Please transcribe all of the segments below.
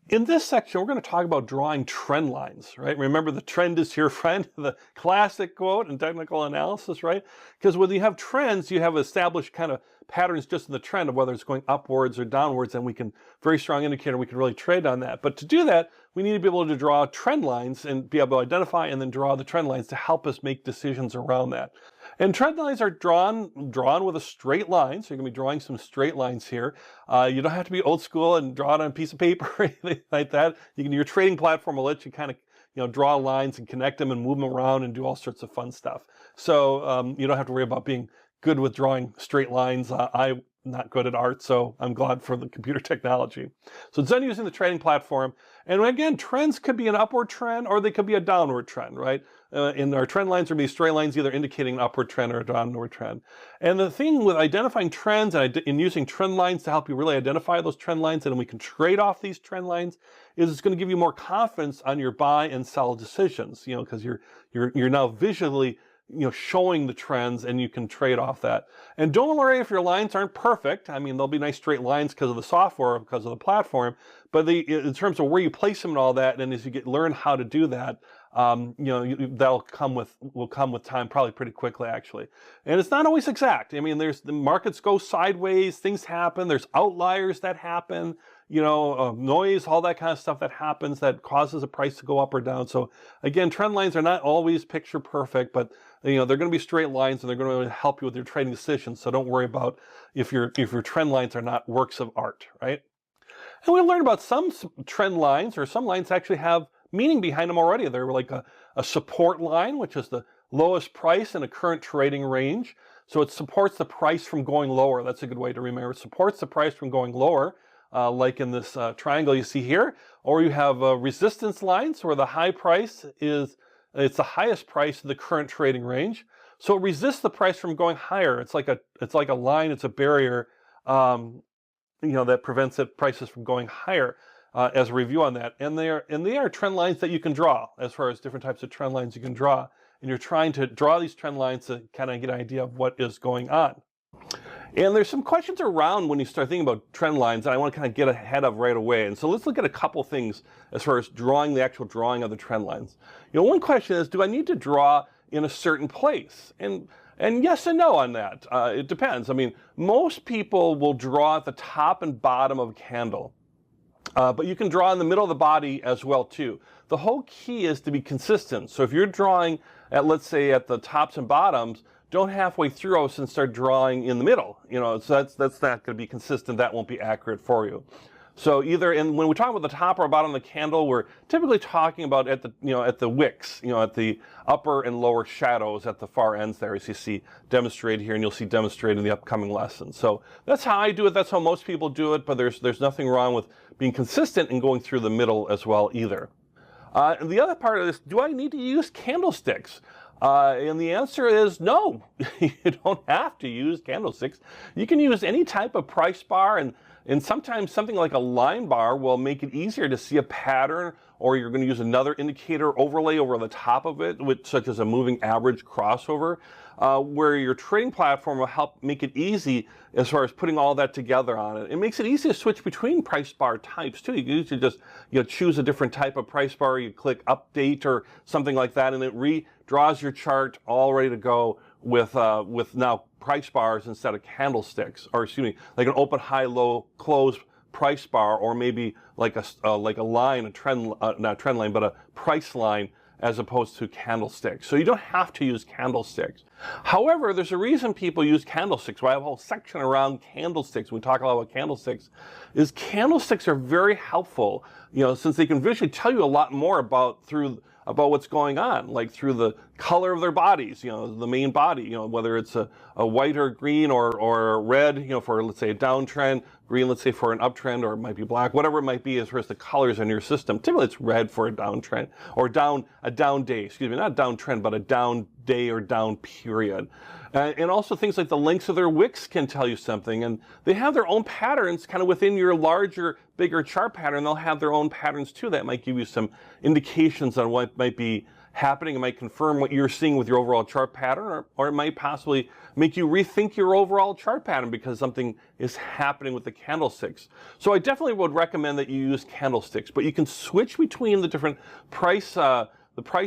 In this section, we're going to talk about drawing trend lines, right? Remember, the trend is your friend, the classic quote in technical analysis, right? Because when you have trends, you have established kind of patterns just in the trend of whether it's going upwards or downwards, and we can, very strong indicator, we can really trade on that. But to do that, we need to be able to draw trend lines and be able to identify and then draw the trend lines to help us make decisions around that. And trend lines are drawn with a straight line, so you're going to be drawing some straight lines here. You don't have to be old school and draw it on a piece of paper or anything like that. Your trading platform will let you kind of draw lines and connect them and move them around and do all sorts of fun stuff. So you don't have to worry about being good with drawing straight lines. I'm not good at art, so I'm glad for the computer technology. So it's done using the trading platform. And again, trends could be an upward trend or they could be a downward trend, right? In our trend lines, there will be straight lines either indicating an upward trend or a downward trend. And the thing with identifying trends and using trend lines to help you really identify those trend lines, and then we can trade off these trend lines, is it's going to give you more confidence on your buy and sell decisions, because you're now visually showing the trends and you can trade off that. And don't worry if your lines aren't perfect. I mean, they'll be nice straight lines because of the software, because of the platform, but in terms of where you place them and all that, and as you learn how to do that, that'll come with time, probably pretty quickly actually. And it's not always exact. I mean, the markets go sideways, things happen, there's outliers that happen, noise, all that kind of stuff that happens that causes a price to go up or down. So again, trend lines are not always picture perfect, but they're going to be straight lines and they're going to help you with your trading decisions. So don't worry about if your trend lines are not works of art, right? And we learned about some trend lines, or some lines actually have meaning behind them already. They're like a support line, which is the lowest price in a current trading range. So it supports the price from going lower. That's a good way to remember. It supports the price from going lower, like in this triangle you see here. Or you have resistance lines where the high price it's the highest price in the current trading range. So it resists the price from going higher. It's like a line, it's a barrier, that prevents prices from going higher. As a review on that, and they are trend lines that you can draw, as far as different types of trend lines you can draw, and you're trying to draw these trend lines to kind of get an idea of what is going on. And there's some questions around when you start thinking about trend lines that I want to kind of get ahead of right away. And so let's look at a couple things as far as the actual drawing of the trend lines. One question is, do I need to draw in a certain place? And yes and no on that. It depends. I mean, most people will draw at the top and bottom of a candle. But you can draw in the middle of the body as well too. The whole key is to be consistent. So if you're drawing at, let's say, at the tops and bottoms, don't halfway through us and start drawing in the middle. So that's not going to be consistent. That won't be accurate for you. So when we talk about the top or bottom of the candle, we're typically talking about at the wicks, at the upper and lower shadows at the far ends there, as you see demonstrated here, and you'll see demonstrated in the upcoming lesson. So that's how I do it. That's how most people do it. But there's nothing wrong with being consistent and going through the middle as well either. And the other part of this, do I need to use candlesticks? And the answer is no. You don't have to use candlesticks. You can use any type of price bar, and sometimes something like a line bar will make it easier to see a pattern, or you're going to use another indicator overlay over the top of it, such as a moving average crossover, where your trading platform will help make it easy as far as putting all that together on it. It makes it easy to switch between price bar types too. You can usually just choose a different type of price bar, you click update or something like that, and it redraws your chart all ready to go with now price bars instead of candlesticks, or excuse me, like an open, high, low, close price bar, or maybe like a line, not a trend line, but a price line, as opposed to candlesticks. So you don't have to use candlesticks. However, there's a reason people use candlesticks. I have a whole section around candlesticks. We talk a lot about candlesticks. Candlesticks are very helpful, since they can visually tell you a lot more about what's going on, like through the color of their bodies, the main body, whether it's a white or green or red, for, let's say, a downtrend, green, let's say, for an uptrend, or it might be black, whatever it might be as far as the colors in your system. Typically it's red for a downtrend, or a down day, excuse me, not a downtrend, but a down day or down period. And also things like the lengths of their wicks can tell you something. And they have their own patterns kind of within your larger, bigger chart pattern. They'll have their own patterns too that might give you some indications on what might be happening. It might confirm what you're seeing with your overall chart pattern, or it might possibly make you rethink your overall chart pattern because something is happening with the candlesticks. So I definitely would recommend that you use candlesticks, but you can switch between the different price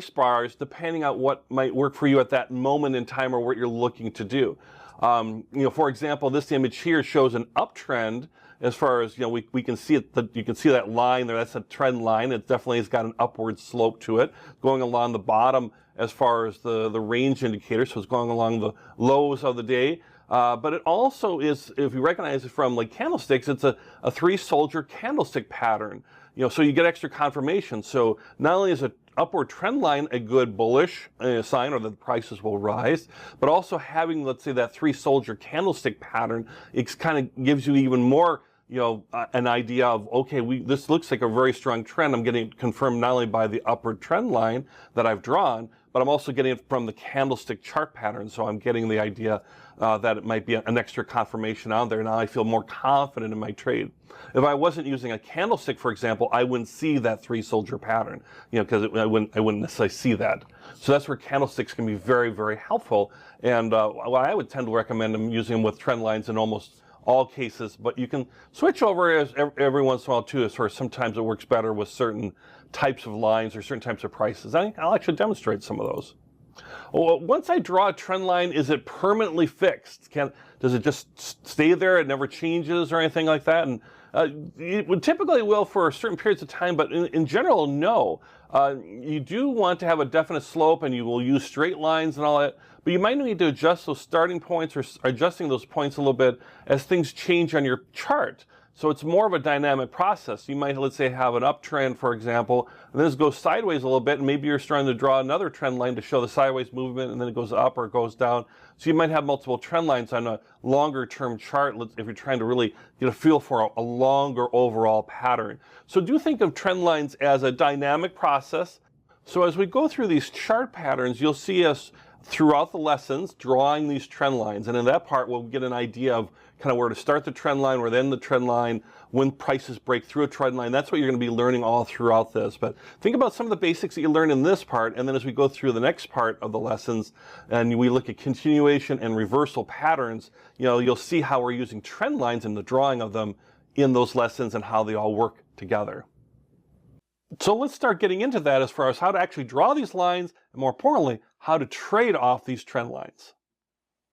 bars depending on what might work for you at that moment in time or what you're looking to do. For example, this image here shows an uptrend. As far as, we can see it, you can see that line there, that's a trend line. It definitely has got an upward slope to it, going along the bottom as far as the range indicator, so it's going along the lows of the day. But it also is, if you recognize it from like candlesticks, it's a three-soldier candlestick pattern. So you get extra confirmation. So not only is an upward trend line a good bullish sign, or that the prices will rise, but also having, let's say, that three-soldier candlestick pattern, it kind of gives you even more an idea of, okay, this looks like a very strong trend. I'm getting it confirmed not only by the upward trend line that I've drawn, but I'm also getting it from the candlestick chart pattern. So I'm getting the idea that it might be an extra confirmation out there. Now I feel more confident in my trade. If I wasn't using a candlestick, for example, I wouldn't see that three-soldier pattern, because I wouldn't necessarily see that. So that's where candlesticks can be very, very helpful. And I would tend to recommend using them with trend lines in almost all cases, but you can switch over every once in a while too, as far as sometimes it works better with certain types of lines or certain types of prices. I think I'll actually demonstrate some of those. Well, once I draw a trend line, is it permanently fixed? Does it just stay there? It never changes or anything like that? And it typically will for certain periods of time, but in general, no. You do want to have a definite slope, and you will use straight lines and all that, but you might need to adjust those starting points or adjusting those points a little bit as things change on your chart. So it's more of a dynamic process. You might, let's say, have an uptrend, for example, and then it goes sideways a little bit, and maybe you're starting to draw another trend line to show the sideways movement, and then it goes up or it goes down. So you might have multiple trend lines on a longer term chart if you're trying to really get a feel for a longer overall pattern. So do think of trend lines as a dynamic process. So as we go through these chart patterns, you'll see us throughout the lessons drawing these trend lines, and in that part we'll get an idea of kind of where to start the trend line, where to end the trend line, when prices break through a trend line. That's what you're going to be learning all throughout this. But think about some of the basics that you learn in this part, and then as we go through the next part of the lessons and we look at continuation and reversal patterns, you'll see how we're using trend lines in the drawing of them in those lessons and how they all work together. So let's start getting into that as far as how to actually draw these lines, and more importantly, how to trade off these trend lines.